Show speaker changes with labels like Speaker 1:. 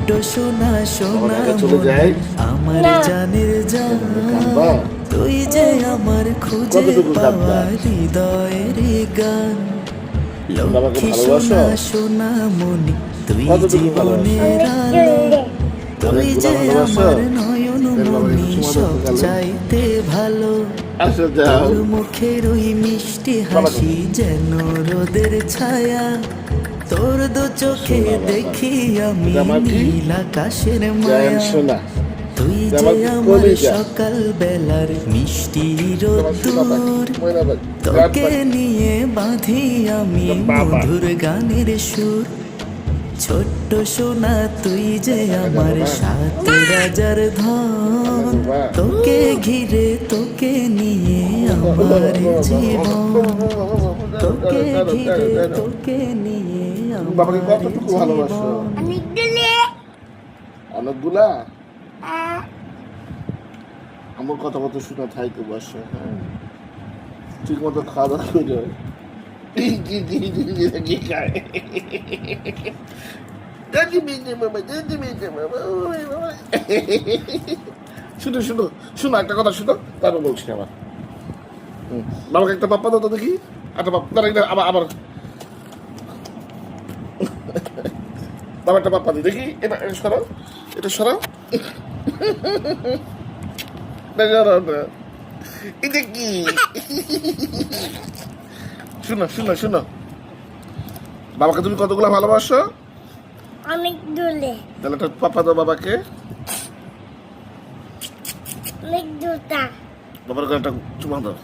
Speaker 1: ছোট্ট সোনা সোনা মন আমার জানের জান, তুই যে আমার খুঁজে পাওয়া হৃদয়ের গান। লক্ষ্মী সোনা সোনা মনি তুই জীবনের আলো, তুই যে আমার নয়ন মনি সব চাইতে ভালো। তোর মুখের ওই মিষ্টি হাসি যেন রোদের ছায়া, তোর দু চোখে দেখি আমি নীল আকাশের মায়া। তুই যে আমার সকাল বেলার মিষ্টি রোদ্দুর, তোকে নিয়ে বাঁধি আমি মধুর গানের সুর। ছোট্ট সোনা তুই যে আমার সাত রাজার ধন, তোকে ঘিরে তোকে নিয়ে আমার জীবন, তোকে ঘিরে তোকে নিয়ে আমার জীবন।
Speaker 2: অনেকগুলা আমার কথা মতো শুনে থাইকে বসে, হ্যাঁ ঠিক মতো খাওয়া দাওয়া করে কি খায়। শুনো শুনো শুনো একটা কথা শুনো, তারপর বলছি আবার। বাবাকে একটা পাপ্পা দাও তো দেখি, একটা পাপ্পা আবার আবার বাবা একটা পাপ্পা দিই দেখি। এটা সরাও, এটা সরাও, এটা কি? শুনো শুনো শুনো, বাবাকে তুমি কতগুলো ভালোবাসো?
Speaker 3: অনেক দূরে,
Speaker 2: তাহলে একটা পাপা দাও বাবাকে।
Speaker 3: অনেক দূরটা
Speaker 2: বাবার একটা চুমা দাও।